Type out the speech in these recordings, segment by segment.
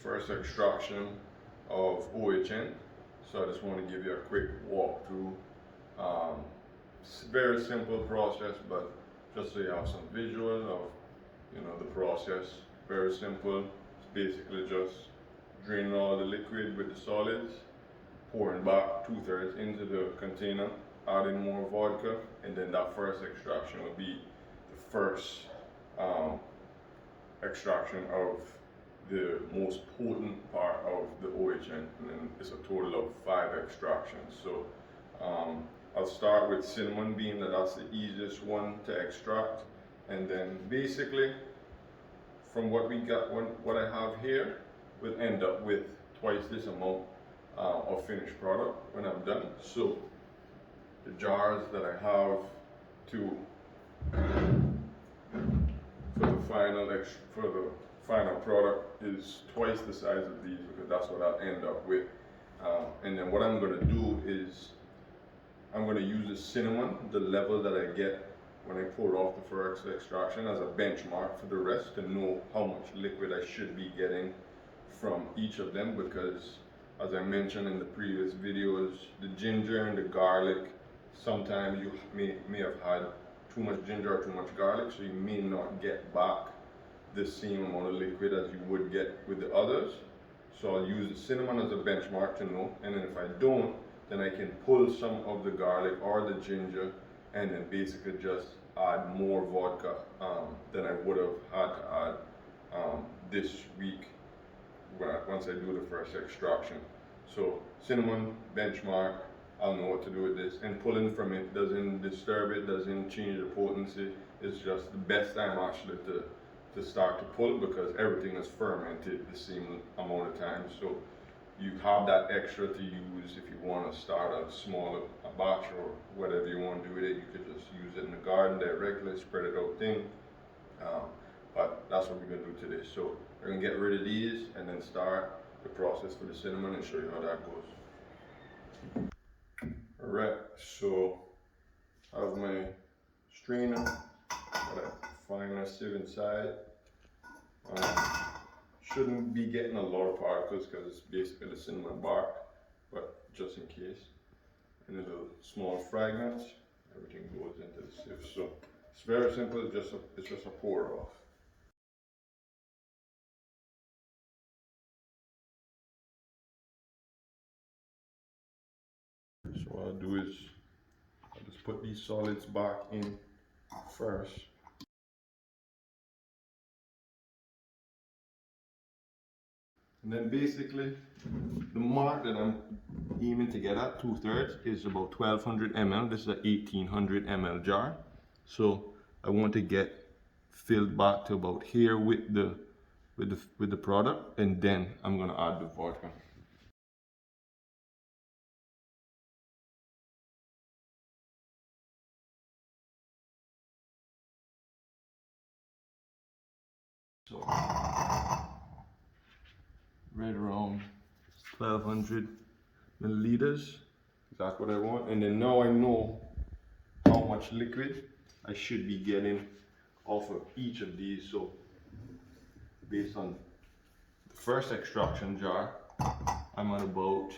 first extraction of OHN. So I just want to give you a quick walkthrough. It's a very simple process, but just so you have some visual of the process. Very simple. It's basically just draining all the liquid with the solids, pouring back 2/3 into the container, adding more vodka, and then that first extraction will be the first extraction of the most potent part of the OHN, and then it's a total of 5 extractions. So I'll start with cinnamon, being that that's the easiest one to extract, and then basically from what we got, what I have here will end up with twice this amount of finished product when I'm done. So the jars that I have for the final product is twice the size of these, because that's what I'll end up with. And then what I'm going to do is I'm going to use the cinnamon, the level that I get when I pour off the first extraction, as a benchmark for the rest, to know how much liquid I should be getting from each of them, because as I mentioned in the previous videos, the ginger and the garlic, sometimes you may have had too much ginger or too much garlic, so you may not get back the same amount of liquid as you would get with the others. So I'll use the cinnamon as a benchmark to know, and then if I don't, then I can pull some of the garlic or the ginger and then basically just add more vodka than I would have had to add this week once I do the first extraction. So cinnamon benchmark, I'll know what to do with this, and pulling from it doesn't disturb it, doesn't change the potency. It's just the best time actually to start to pull, because everything is fermented the same amount of time. So you have that extra to use if you want to start a smaller batch or whatever you want to do with it. You could just use it in the garden directly, spread it out thing. But that's what we're going to do today. So we're going to get rid of these and then start the process for the cinnamon and show you how that goes. Alright, so I have my strainer, got a finer sieve inside. Shouldn't be getting a lot of particles because it's basically the cinnamon bark, but just in case. And little small fragments, everything goes into the sieve. So it's very simple, it's just a pour off. So what I'll do is I'll just put these solids back in first. And then basically the mark that I'm aiming to get at, 2/3, is about 1200 ml. This is a 1800 ml jar. So I want to get filled back to about here with the product, and then I'm gonna add the vodka. So right around 1200 milliliters. That's what I want. And then now I know how much liquid I should be getting off of each of these. So based on the first extraction jar, I'm at about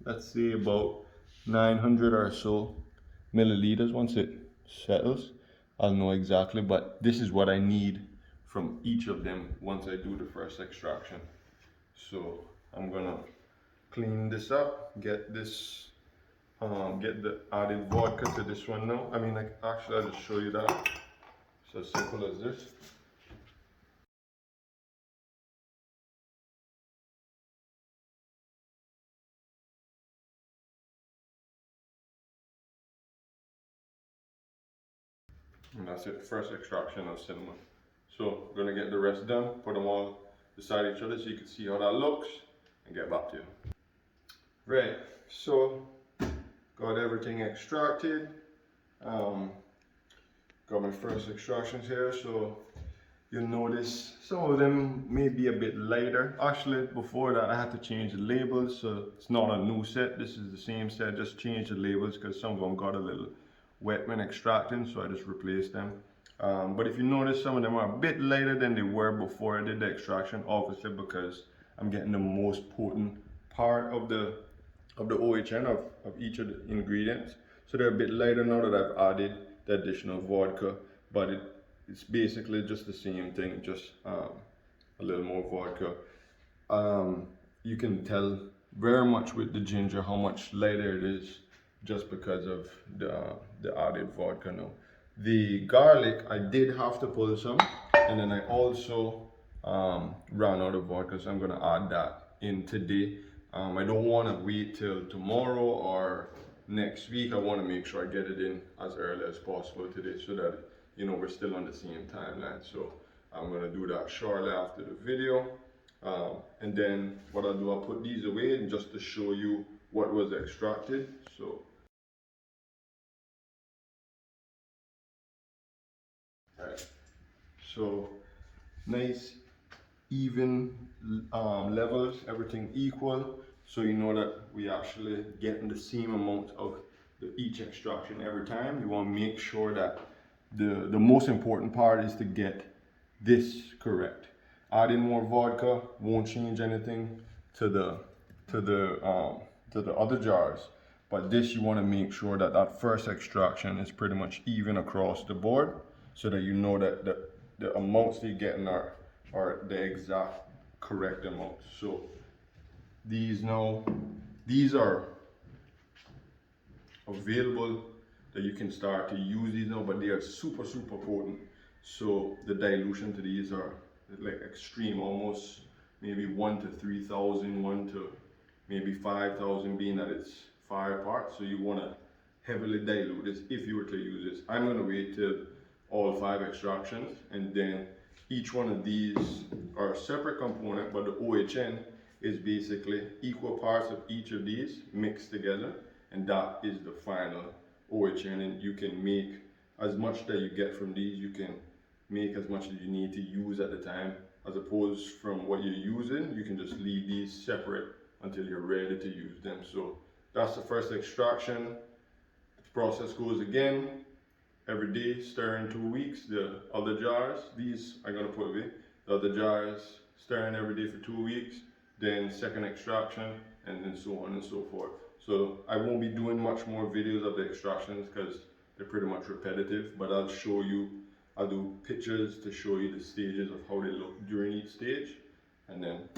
let's say about 900 or so milliliters. Once it settles, I'll know exactly, but this is what I need from each of them once I do the first extraction. So I'm gonna clean this up, get this get the added vodka to this one now. I mean, like, actually I'll just show you that. It's as simple as this. And that's it, first extraction of cinnamon. So I'm gonna get the rest done, put them all beside each other so you can see how that looks, and get back to you. Right, so got everything extracted. Got my first extractions here, so you'll notice some of them may be a bit lighter. Actually, before that I had to change the labels, so it's not a new set, this is the same set, just change the labels because some of them got a little wet when extracting, so I just replaced them. But if you notice, some of them are a bit lighter than they were before I did the extraction, obviously because I'm getting the most potent part of the OHN of each of the ingredients. So they're a bit lighter now that I've added the additional vodka, but it's basically just the same thing, just a little more vodka. You can tell very much with the ginger how much lighter it is just because of the added vodka now. The garlic, I did have to pull some, and then I also ran out of vodka, so I'm gonna add that in today. I don't want to wait till tomorrow or next week. I want to make sure I get it in as early as possible today, so that we're still on the same timeline. So I'm gonna do that shortly after the video. And then what I'll do, I'll put these away just to show you what was extracted. So alright, so nice even levels, everything equal, so you know that we actually getting the same amount of each extraction every time. You want to make sure that the most important part is to get this correct. Adding more vodka won't change anything to the other jars, but this, you want to make sure that that first extraction is pretty much even across the board, so that you know that the amounts that you're getting are the exact correct amounts. So these are available that you can start to use these now, but they are super potent. So the dilution to these are like extreme, almost maybe 1 to 3,000, 1 to maybe 5,000, being that it's 5 parts. So you want to heavily dilute this if you were to use this. I'm going to wait till all 5 extractions, and then each one of these are a separate component, but the OHN is basically equal parts of each of these mixed together, and that is the final OHN. And you can make as much that you get from these, you can make as much as you need to use at the time, as opposed from what you're using, you can just leave these separate until you're ready to use them. So that's the first extraction. The process goes again every day, stir in 2 weeks. The other jars, these I'm gonna put away. The other jars, stir in every day for 2 weeks, then second extraction, and then so on and so forth. So I won't be doing much more videos of the extractions because they're pretty much repetitive, but I'll show you, I'll do pictures to show you the stages of how they look during each stage, and then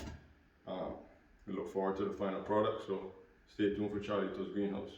we look forward to the final product. So stay tuned for Charlito's Greenhouse.